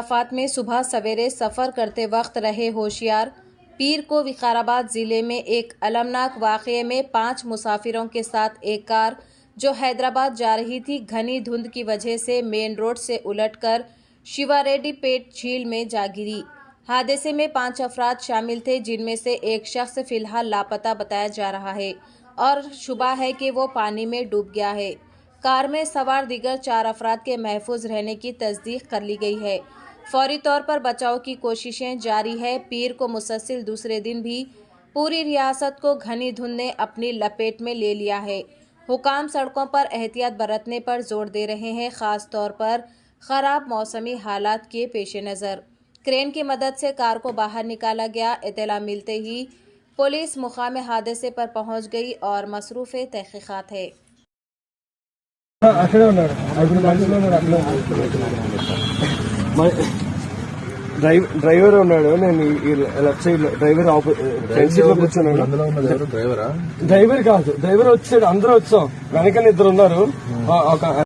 मुसाफात में सुबह सवेरे सफ़र करते वक्त रहे होशियार। पीर को विकाराबाद जिले में एक अलमनाक वाक़ये में 5 मुसाफिरों के साथ एक कार जो हैदराबाद जा रही थी घनी धुंध की वजह से मेन रोड से उलटकर शिवारेड्डीपेट झील में जा गिरी। हादसे में 5 अफराद शामिल थे, जिनमें से एक शख्स फिलहाल लापता बताया जा रहा है और शुबा है कि वो पानी में डूब गया है। कार में सवार दीगर 4 अफराद के महफूज रहने की तस्दीक कर ली गई है। फौरी तौर पर बचाव की कोशिशें जारी है। पीर को मुसलसल दूसरे दिन भी पूरी रियासत को घनी धुंध ने अपनी लपेट में ले लिया है। हुकाम सड़कों पर एहतियात बरतने पर जोर दे रहे हैं, खास तौर पर खराब मौसमी हालात के पेश नज़र। क्रेन की मदद से कार को बाहर निकाला गया। इत्तला मिलते ही पुलिस मुकाम हादसे पर पहुंच गई और मसरूफ़ तहक़ीक़ात है। డ్రైవర్ ఉన్నాడు. నేను left side driver front seat లో కూర్చున్నాడు. డ్రైవర్ కాదు, డ్రైవర్ వచ్చాడు. అందరూ వచ్చాం, వెనకన 2 ఉన్నారు.